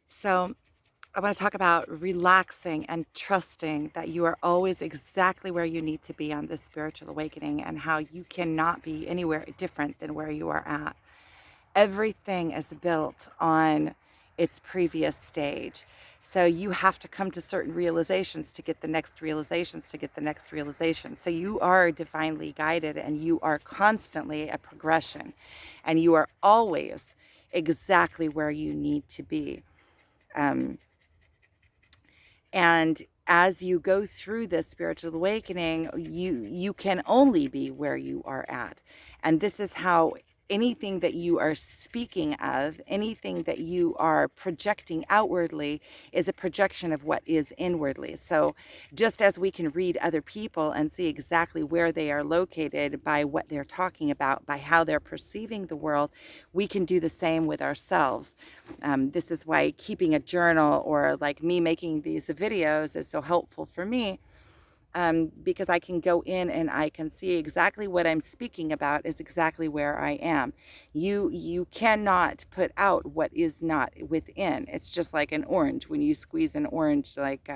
So, I want to talk about relaxing and trusting that you are always exactly where you need to be on this spiritual awakening and how you cannot be anywhere different than where you are at. Everything is built on its previous stage. So you have to come to certain realizations to get the next realizations to get the next realization. So you are divinely guided and you are constantly a progression and you are always exactly where you need to be. Um, and as you go through this spiritual awakening, you can only be where you are at. And this is how anything that you are speaking of, anything that you are projecting outwardly is a projection of what is inwardly. So just as we can read other people and see exactly where they are located by what they're talking about, by how they're perceiving the world, we can do the same with ourselves. This is why keeping a journal or like me making these videos is so helpful for me, because I can go in and I can see exactly what I'm speaking about is exactly where I am. You cannot put out what is not within. It's just like an orange. When you squeeze an orange, like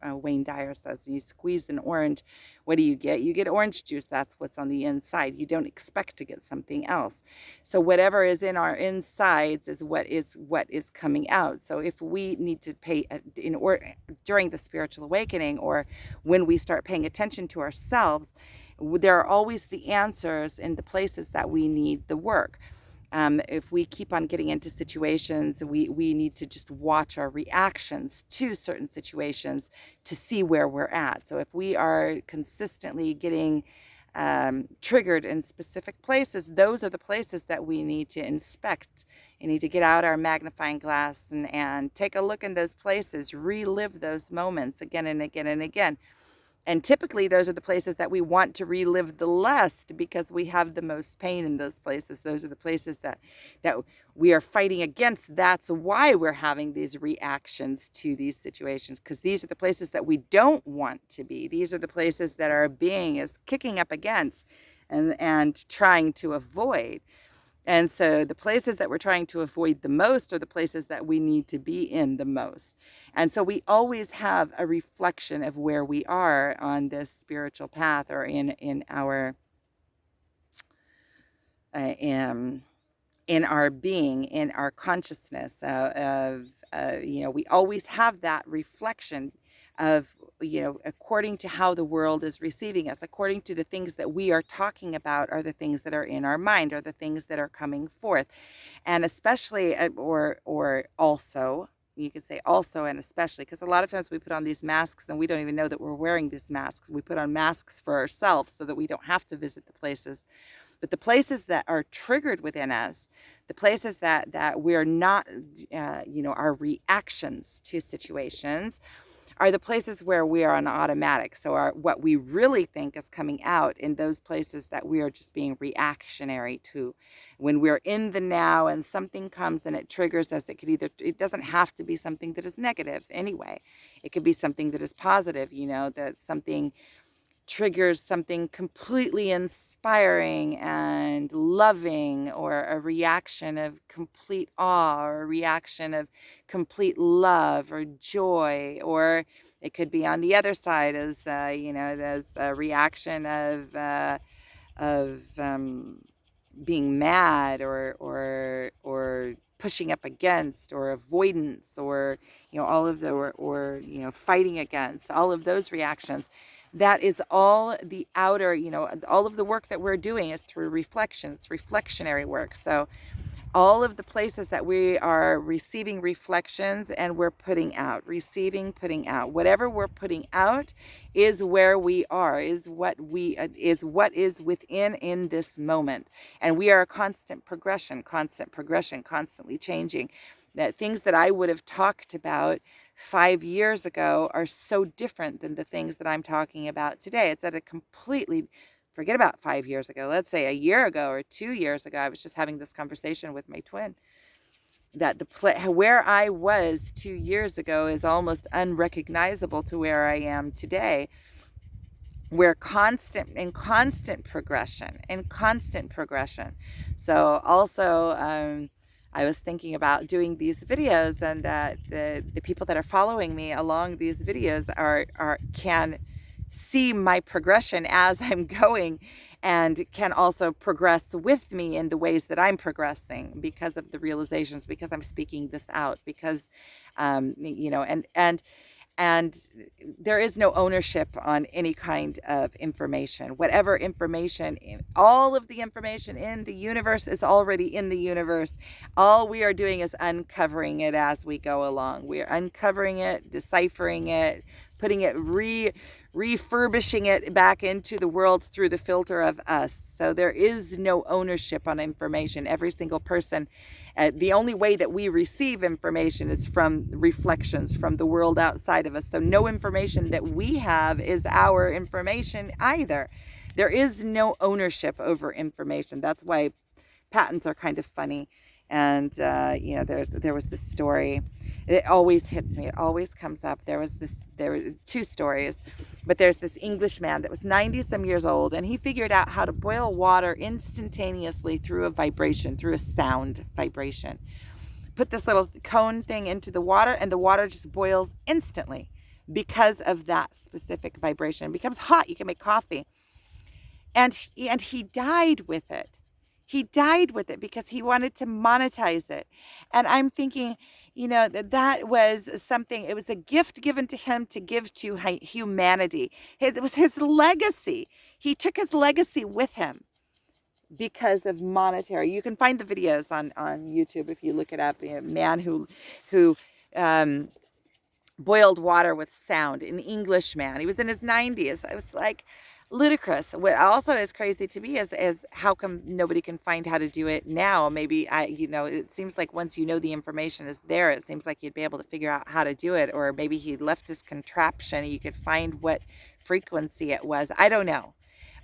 Wayne Dyer says, you squeeze an orange, what do you get? You get orange juice. That's what's on the inside. You don't expect to get something else. So whatever is in our insides is what is coming out. So if we need to pay in or during the spiritual awakening, or when we start paying attention to ourselves, there are always the answers in the places that we need the work. If we keep on getting into situations, we need to just watch our reactions to certain situations to see where we're at. So if we are consistently getting triggered in specific places, those are the places that we need to inspect. You need to get out our magnifying glass and take a look in those places, relive those moments again and again and again. And typically, those are the places that we want to relive the least because we have the most pain in those places. Those are the places that we are fighting against. That's why we're having these reactions to these situations, because these are the places that we don't want to be. These are the places that our being is kicking up against and trying to avoid. And so the places that we're trying to avoid the most are the places that we need to be in the most. And so we always have a reflection of where we are on this spiritual path, or in our in our being, in our consciousness of we always have that reflection of, according to how the world is receiving us, according to the things that we are talking about are the things that are in our mind, are the things that are coming forth. And especially, or also, you could say also and especially, because a lot of times we put on these masks and we don't even know that we're wearing these masks. We put on masks for ourselves so that we don't have to visit the places. But the places that are triggered within us, the places that we're not, our reactions to situations, are the places where we are on automatic. So what we really think is coming out in those places that we are just being reactionary to. When we're in the now and something comes and it triggers us, it doesn't have to be something that is negative anyway. It could be something that is positive, that something triggers something completely inspiring and loving, or a reaction of complete awe, or a reaction of complete love or joy. Or it could be on the other side as, there's a reaction of being mad, or pushing up against, or avoidance, or all of the or fighting against, all of those reactions. That is all the outer, all of the work that we're doing is through reflection. It's reflectionary work. So all of the places that we are receiving reflections and we're putting out, receiving, putting out, whatever we're putting out is where we are, is what is within in this moment. And we are a constant progression, constantly changing. That things that I would have talked about 5 years ago are so different than the things that I'm talking about today. It's at a completely, forget about 5 years ago, let's say a year ago or 2 years ago. I was just having this conversation with my twin that where I was 2 years ago is almost unrecognizable to where I am today. We're constant progression. So also, I was thinking about doing these videos, and that the people that are following me along these videos can see my progression as I'm going, and can also progress with me in the ways that I'm progressing because of the realizations, because I'm speaking this out, because and there is no ownership on any kind of information. Whatever information, all of the information in the universe is already in the universe. All we are doing is uncovering it as we go along. We are uncovering it, deciphering it, putting it, refurbishing it back into the world through the filter of us. So there is no ownership on information. Every single person, the only way that we receive information is from reflections from the world outside of us. So no information that we have is our information either. There is no ownership over information. That's why patents are kind of funny. And there was this story. It always hits me. It always comes up. There were two stories, but there's this English man that was 90 some years old, and he figured out how to boil water instantaneously through a vibration, through a sound vibration. Put this little cone thing into the water, and the water just boils instantly because of that specific vibration. It becomes hot. You can make coffee. And he died with it. He died with it because he wanted to monetize it. And I'm thinking, that was something, it was a gift given to him to give to humanity. It was his legacy. He took his legacy with him because of monetary. You can find the videos on YouTube if you look it up. A man who boiled water with sound, an English man. He was in his 90s. I was like, ludicrous. What also is crazy to me is how come nobody can find how to do it now? Maybe it seems like once the information is there, it seems like you'd be able to figure out how to do it. Or maybe he left this contraption, you could find what frequency it was. I don't know.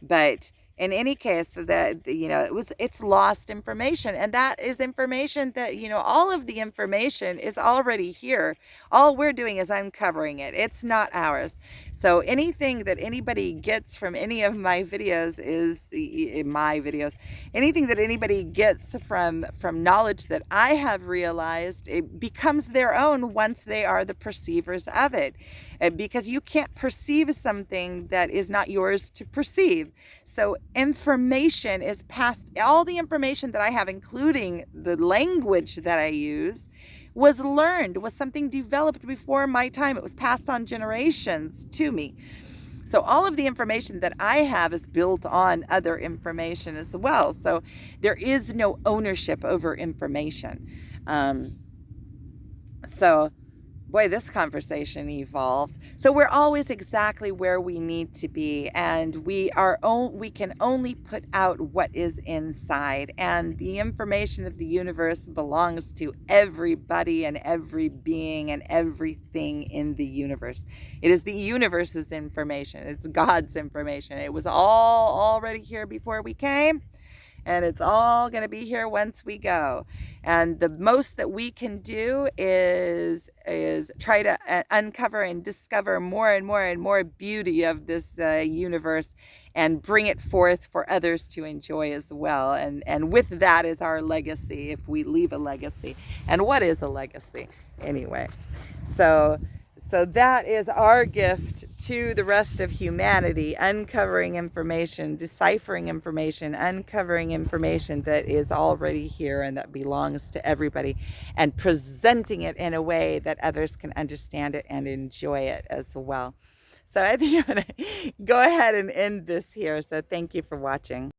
But in any case, it's lost information, and that is information that, all of the information is already here. All we're doing is uncovering it. It's not ours. So anything that anybody gets from any of my videos anything that anybody gets from knowledge that I have realized, it becomes their own once they are the perceivers of it. Because you can't perceive something that is not yours to perceive. So information is passed, all the information that I have, including the language that I use, was learned, was something developed before my time. It was passed on generations to me. So all of the information that I have is built on other information as well. So there is no ownership over information. Boy, this conversation evolved. So we're always exactly where we need to be, and we can only put out what is inside. And the information of the universe belongs to everybody and every being and everything in the universe. It is the universe's information. It's God's information. It was all already here before we came. And it's all going to be here once we go. And the most that we can do is try to uncover and discover more and more and more beauty of this universe, and bring it forth for others to enjoy as well. And with that is our legacy, if we leave a legacy. And what is a legacy anyway? So that is our gift to the rest of humanity: uncovering information, deciphering information, uncovering information that is already here and that belongs to everybody, and presenting it in a way that others can understand it and enjoy it as well. So I think I'm going to go ahead and end this here. So thank you for watching.